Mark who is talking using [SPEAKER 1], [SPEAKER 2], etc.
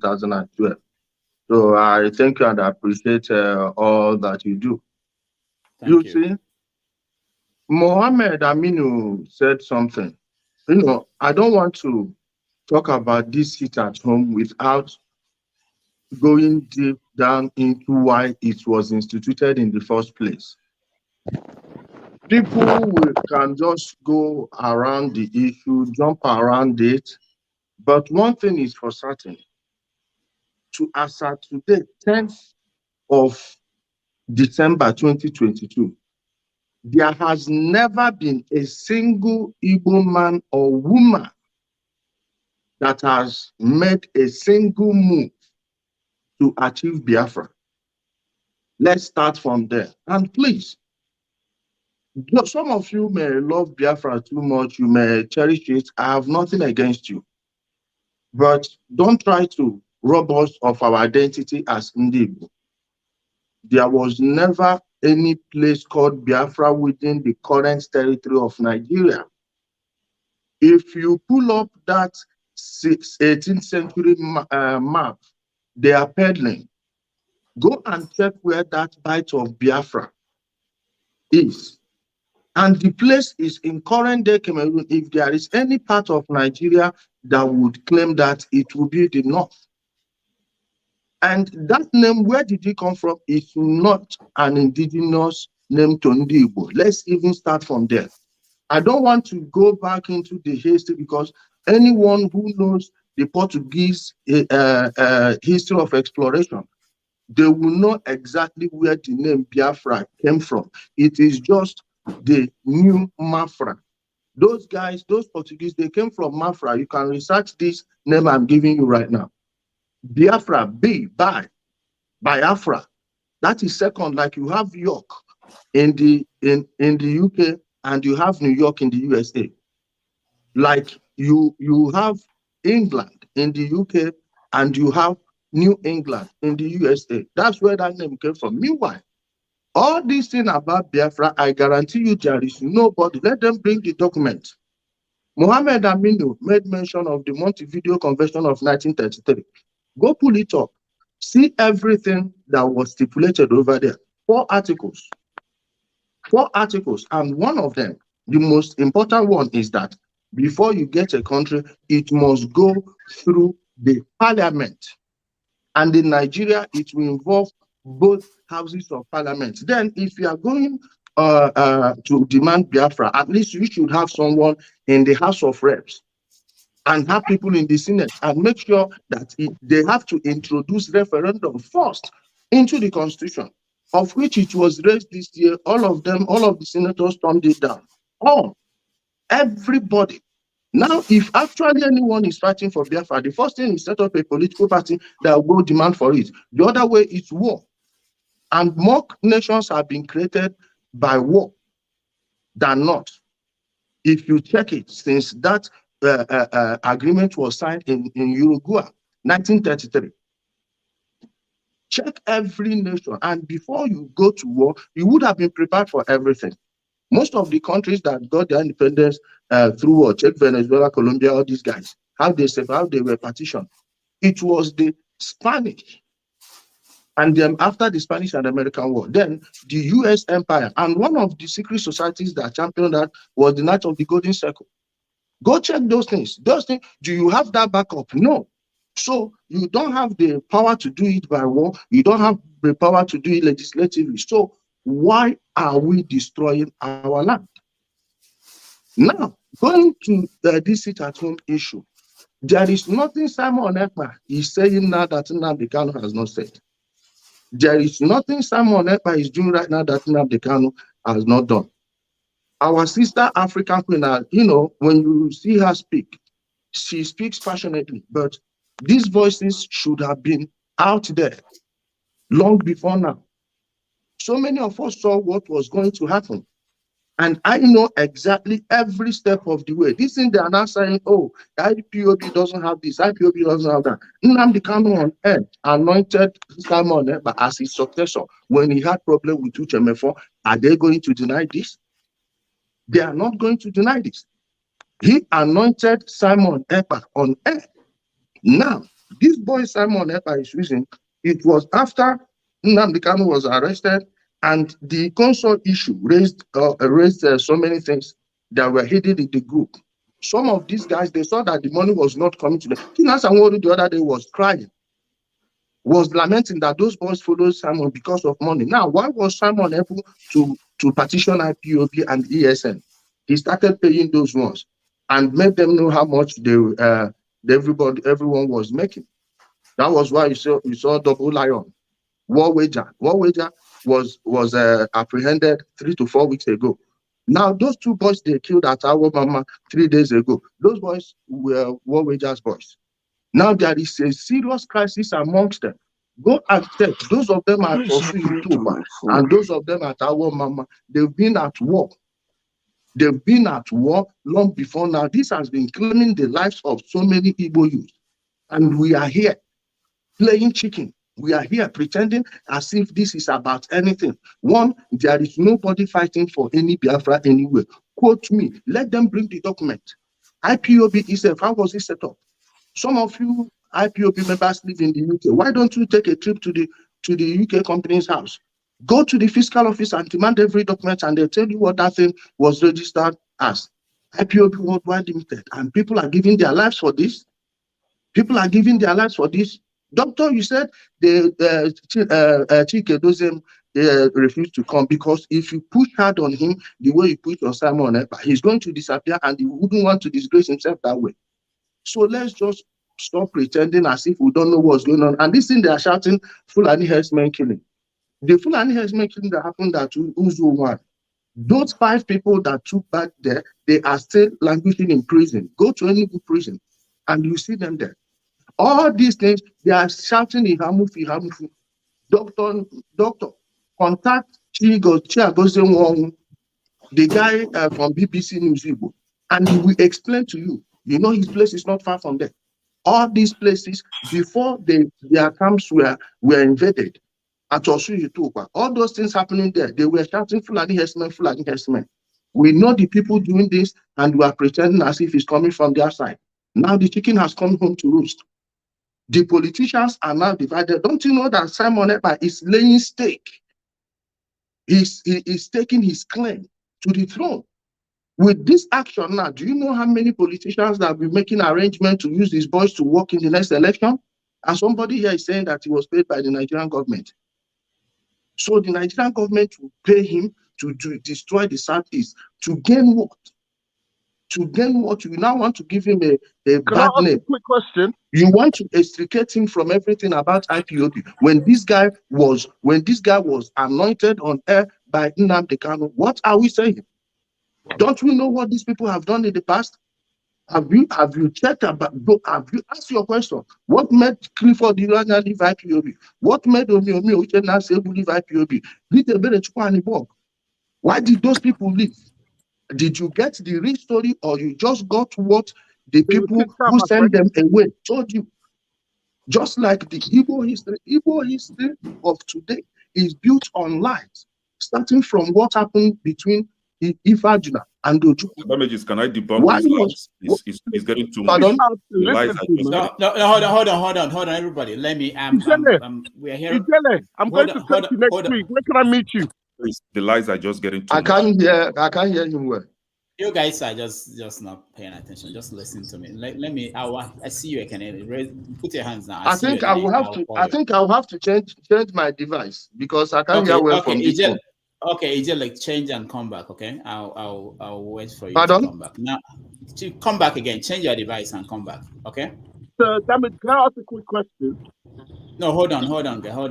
[SPEAKER 1] 2012. So I thank you and I appreciate all that you do.
[SPEAKER 2] Thank
[SPEAKER 1] You
[SPEAKER 2] you.
[SPEAKER 1] see, Mohammed Aminu said something. I don't want to talk about this hit at home without going deep down into why it was instituted in the first place. People can just go around the issue, jump around it, but one thing is for certain. As at today, 10th of December 2022, there has never been a single Igbo man or woman that has made a single move to achieve Biafra. Let's start from there. And please, some of you may love Biafra too much, you may cherish it. I have nothing against you. But don't try to rob us of our identity as Igbo. There was never any place called Biafra within the current territory of Nigeria. If you pull up that 18th century map they are peddling, go and check where that bite of Biafra is. And the place is in current day Cameroon. If there is any part of Nigeria that would claim that, it will be the north. And that name, where did it come from? It's not an indigenous name to Ndi Igbo. Let's even start from there. I don't want to go back into the history because anyone who knows the Portuguese history of exploration, they will know exactly where the name Biafra came from. It is just the new Mafra. Those guys, those Portuguese, they came from Mafra. You can research this name I'm giving you right now. Biafra, Biafra. That is second, like you have York in the UK and you have New York in the USA. Like you have England in the UK and you have New England in the USA. That's where that name came from. Meanwhile, all these things about Biafra, I guarantee you there is nobody. Let them bring the document. Mohammed Aminu made mention of the Montevideo Convention of 1933. Go pull it up. See everything that was stipulated over there. 4 articles. 4 articles. And one of them, the most important one, is that before you get a country, it must go through the parliament. And in Nigeria, it will involve both houses of parliament. Then if you are going to demand Biafra, at least you should have someone in the House of Reps and have people in the Senate, and make sure that they have to introduce referendum first into the Constitution, of which it was raised this year. All of the senators turned it down. Everybody. Now, if actually anyone is fighting for Biafra, the first thing is set up a political party that will go demand for it. The other way is war. And more nations have been created by war than not. If you check it, since that agreement was signed in Uruguay, 1933. Check every nation, and before you go to war, you would have been prepared for everything. Most of the countries that got their independence through war, check Venezuela, Colombia, all these guys, how they were partitioned. It was the Spanish. And then after the Spanish and American War, then the US Empire. And one of the secret societies that championed that was the Knights of the Golden Circle. Go check those things. Those things, do you have that backup? No. So you don't have the power to do it by war. You don't have the power to do it legislatively. So why are we destroying our land? Now, going to this sit-at-home issue, there is nothing Simon Ekpa is saying now that Nnamdi Kanu has not said. There is nothing Simon Ekpa is doing right now that Nnamdi Kanu has not done. Our sister African queen, when you see her speak, she speaks passionately, but these voices should have been out there long before now. So many of us saw what was going to happen. And I know exactly every step of the way. This thing they are now saying, oh, IPOB doesn't have this, IPOB doesn't have that. Nnamdi Kanu on earth anointed Simon Ekpa as his successor when he had problem with Uchemefo. Are they going to deny this? They are not going to deny this. He anointed Simon Ekpa on earth. Now, This boy Simon Ekpa is using, it was after Nnamdi Kanu was arrested and the consult issue raised so many things that were hidden in the group. Some of these guys, they saw that the money was not coming to them. Tina Sanwo-Olu the other day was crying, was lamenting that those boys followed Simon because of money. Now, why was Simon able to petition IPOB and ESN? He started paying those ones and made them know how much everyone was making. That was why you saw Double Lion, War Wager. War Wager was apprehended 3 to 4 weeks ago. Now, those two boys they killed at our mama 3 days ago, those boys were War Wager's boys. Now there is a serious crisis amongst them. Go and check. Those of them at Osu and those of them at our mama, they've been at war. They've been at war long before now. This has been claiming the lives of so many Igbo youth. And we are here playing chicken. We are here pretending as if this is about anything. One, there is nobody fighting for any Biafra anywhere. Quote me, let them bring the document. IPOB itself, how was it set up? Some of you IPOB members live in the UK. Why don't you take a trip to the UK company's house? Go to the fiscal office and demand every document, and they'll tell you what that thing was registered as. IPOB Worldwide Limited. And people are giving their lives for this. People are giving their lives for this. Doctor, you said Chike Dozem refused to come because if you push hard on him the way you push on Simon Ekpa, he's going to disappear and he wouldn't want to disgrace himself that way. So let's just stop pretending as if we don't know what's going on. And this thing they are shouting, Fulani herdsmen killing. The Fulani herdsmen killing that happened at Uzu 1. Those 5 people that took back there, they are still languishing in prison. Go to any good prison and you see them there. All these things, they are shouting Ihamufu, Ihamufu. Doctor, contact Chiagoze Wong, the guy from BBC News Igbo, and he will explain to you. You know his place is not far from there. All these places, before their camps were invaded, at Osu Yutuba, all those things happening there, they were shouting Fulani herdsmen, Fulani herdsmen. We know the people doing this, and we are pretending as if it's coming from their side. Now the chicken has come home to roost. The politicians are now divided. Don't you know that Simon Ekpa is laying stake? He's taking his claim to the throne. With this action now, do you know how many politicians that will be making arrangements to use these boys to work in the next election? And somebody here is saying that he was paid by the Nigerian government. So the Nigerian government will pay him to destroy the Southeast. To gain what? To gain what? You now want to give him a bad name.
[SPEAKER 2] A quick question.
[SPEAKER 1] You want to extricate him from everything about IPOB. When this guy was anointed on air by Nnamdi Kanu, what are we saying? Don't we know what these people have done in the past? Have you checked about? Have you asked your question? What made Clifford Irana leave IPOB? What made Omi Uchenna Sebu leave IPOB? Why did those people leave? Did you get the real story, or you just got what the people who sent them away told you? Just like the Igbo history of today is built on lies, starting from what happened between Ifajuna and Ojukwu.
[SPEAKER 3] Damages, can I debunk these lies? It's getting too much.
[SPEAKER 4] No, hold on, everybody. Let me. We are here.
[SPEAKER 2] Ijele, I'm going to take you next week. Where can I meet you?
[SPEAKER 3] Please, the lies are just getting too much.
[SPEAKER 1] I can't hear him well.
[SPEAKER 4] You guys are just not paying attention. Just listen to me. Let me. I see you. I can put your hands down.
[SPEAKER 1] I think I will have to change my device because I can't hear well from this phone.
[SPEAKER 4] Okay, Ijele, change and come back. Okay, I'll wait for you
[SPEAKER 1] Pardon?
[SPEAKER 4] to come back. Now, to come back again. Change your device and come back. Okay.
[SPEAKER 2] So, damn it, can I ask a quick question?
[SPEAKER 4] No, hold on, guy. Hold on.